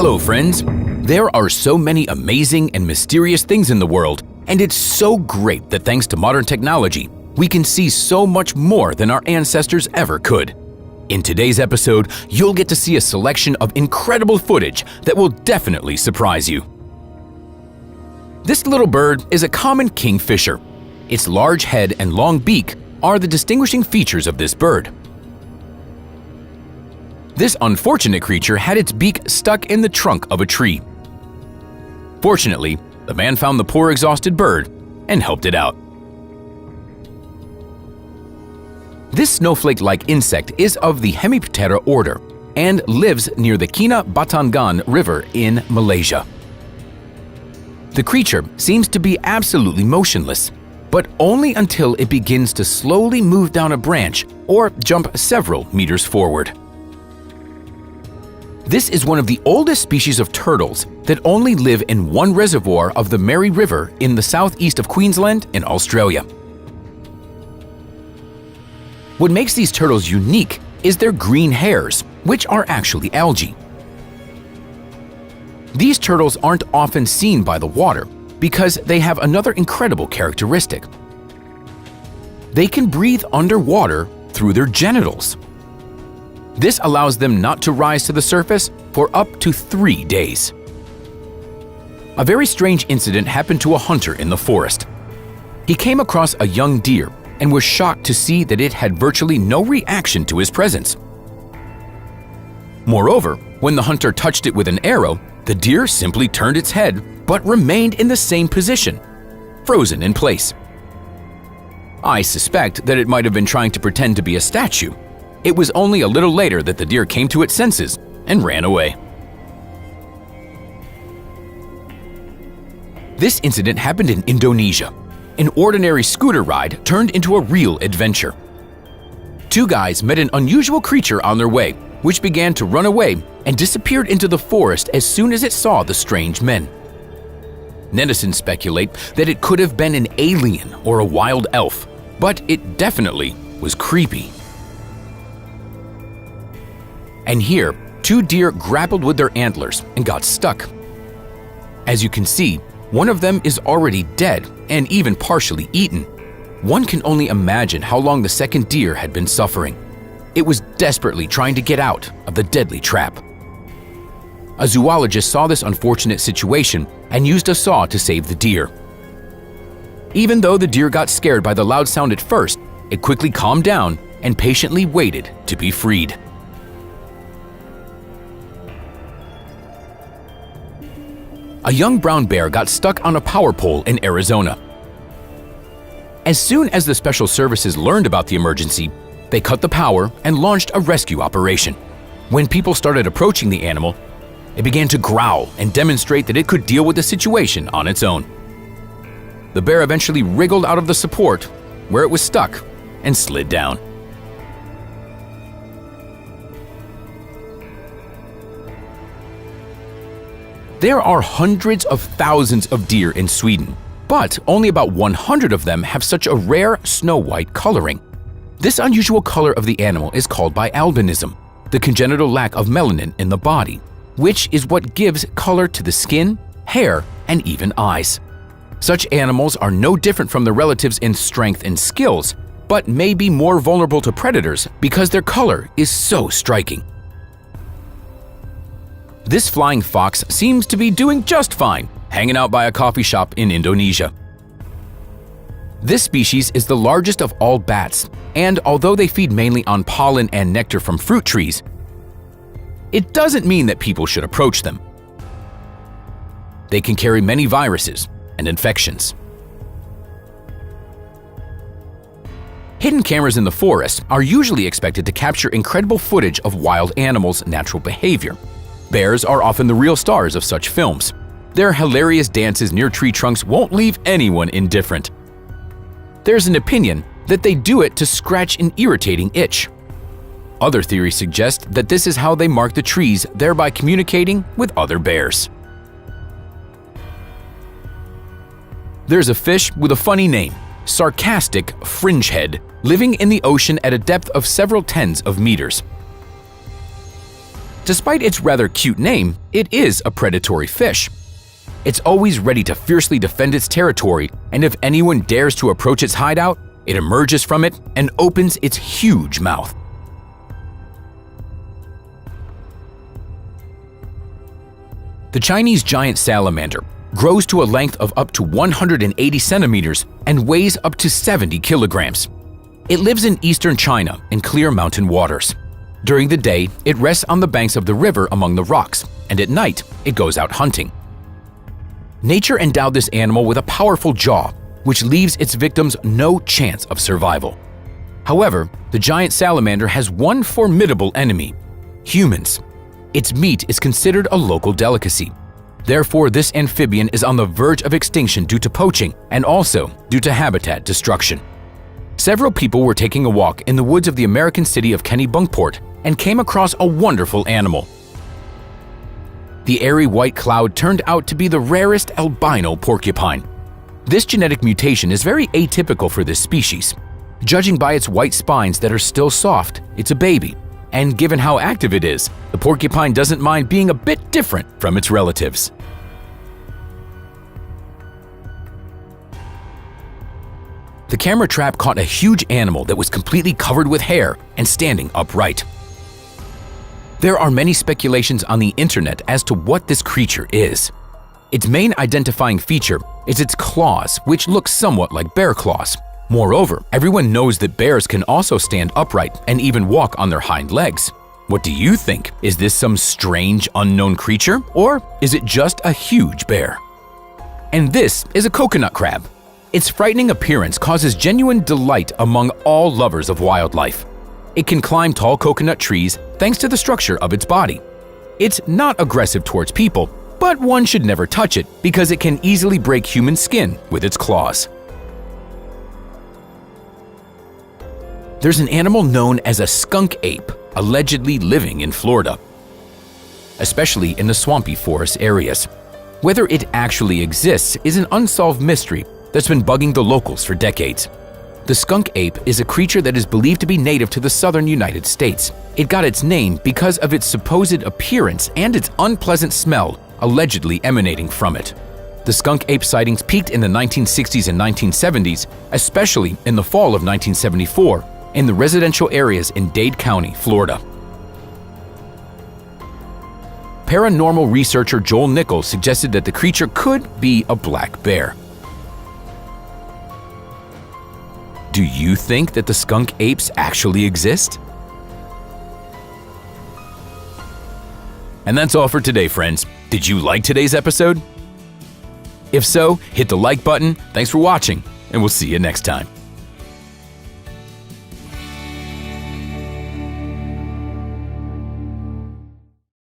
Hello, friends! There are so many amazing and mysterious things in the world, and it's so great that thanks to modern technology, we can see so much more than our ancestors ever could. In today's episode, you'll get to see a selection of incredible footage that will definitely surprise you. This little bird is a common kingfisher. Its large head and long beak are the distinguishing features of this bird. This unfortunate creature had its beak stuck in the trunk of a tree. Fortunately, the man found the poor exhausted bird and helped it out. This snowflake-like insect is of the Hemiptera order and lives near the Kina Batangan River in Malaysia. The creature seems to be absolutely motionless, but only until it begins to slowly move down a branch or jump several meters forward. This is one of the oldest species of turtles that only live in one reservoir of the Mary River in the southeast of Queensland in Australia. What makes these turtles unique is their green hairs, which are actually algae. These turtles aren't often seen by the water because they have another incredible characteristic. They can breathe underwater through their genitals. This allows them not to rise to the surface for up to 3 days. A very strange incident happened to a hunter in the forest. He came across a young deer and was shocked to see that it had virtually no reaction to his presence. Moreover, when the hunter touched it with an arrow, the deer simply turned its head but remained in the same position, frozen in place. I suspect that it might have been trying to pretend to be a statue. It was only a little later that the deer came to its senses and ran away. This incident happened in Indonesia. An ordinary scooter ride turned into a real adventure. Two guys met an unusual creature on their way, which began to run away and disappeared into the forest as soon as it saw the strange men. Netizens speculate that it could have been an alien or a wild elf, but it definitely was creepy. And here, two deer grappled with their antlers and got stuck. As you can see, one of them is already dead and even partially eaten. One can only imagine how long the second deer had been suffering. It was desperately trying to get out of the deadly trap. A zoologist saw this unfortunate situation and used a saw to save the deer. Even though the deer got scared by the loud sound at first, it quickly calmed down and patiently waited to be freed. A young brown bear got stuck on a power pole in Arizona. As soon as the special services learned about the emergency, they cut the power and launched a rescue operation. When people started approaching the animal, it began to growl and demonstrate that it could deal with the situation on its own. The bear eventually wriggled out of the support where it was stuck and slid down. There are hundreds of thousands of deer in Sweden, but only about 100 of them have such a rare snow-white coloring. This unusual color of the animal is called bialbinism, the congenital lack of melanin in the body, which is what gives color to the skin, hair, and even eyes. Such animals are no different from their relatives in strength and skills, but may be more vulnerable to predators because their color is so striking. This flying fox seems to be doing just fine, hanging out by a coffee shop in Indonesia. This species is the largest of all bats, and although they feed mainly on pollen and nectar from fruit trees, it doesn't mean that people should approach them. They can carry many viruses and infections. Hidden cameras in the forest are usually expected to capture incredible footage of wild animals' natural behavior. Bears are often the real stars of such films. Their hilarious dances near tree trunks won't leave anyone indifferent. There's an opinion that they do it to scratch an irritating itch. Other theories suggest that this is how they mark the trees, thereby communicating with other bears. There's a fish with a funny name, sarcastic fringehead, living in the ocean at a depth of several tens of meters. Despite its rather cute name, it is a predatory fish. It's always ready to fiercely defend its territory, and if anyone dares to approach its hideout, it emerges from it and opens its huge mouth. The Chinese giant salamander grows to a length of up to 180 centimeters and weighs up to 70 kilograms. It lives in eastern China in clear mountain waters. During the day, it rests on the banks of the river among the rocks, and at night, it goes out hunting. Nature endowed this animal with a powerful jaw, which leaves its victims no chance of survival. However, the giant salamander has one formidable enemy: humans. Its meat is considered a local delicacy. Therefore, this amphibian is on the verge of extinction due to poaching and also due to habitat destruction. Several people were taking a walk in the woods of the American city of Kennebunkport and came across a wonderful animal. The airy white cloud turned out to be the rarest albino porcupine. This genetic mutation is very atypical for this species. Judging by its white spines that are still soft, it's a baby, and given how active it is, the porcupine doesn't mind being a bit different from its relatives. The camera trap caught a huge animal that was completely covered with hair and standing upright. There are many speculations on the internet as to what this creature is. Its main identifying feature is its claws, which look somewhat like bear claws. Moreover, everyone knows that bears can also stand upright and even walk on their hind legs. What do you think? Is this some strange, unknown creature, or is it just a huge bear? And this is a coconut crab. Its frightening appearance causes genuine delight among all lovers of wildlife. It can climb tall coconut trees thanks to the structure of its body. It's not aggressive towards people, but one should never touch it because it can easily break human skin with its claws. There's an animal known as a skunk ape allegedly living in Florida, especially in the swampy forest areas. Whether it actually exists is an unsolved mystery that's been bugging the locals for decades. The skunk ape is a creature that is believed to be native to the southern United States. It got its name because of its supposed appearance and its unpleasant smell allegedly emanating from it. The skunk ape sightings peaked in the 1960s and 1970s, especially in the fall of 1974, in the residential areas in Dade County, Florida. Paranormal researcher Joel Nichols suggested that the creature could be a black bear. Do you think that the skunk apes actually exist? And that's all for today, friends. Did you like today's episode? If so, hit the like button. Thanks for watching, and we'll see you next time.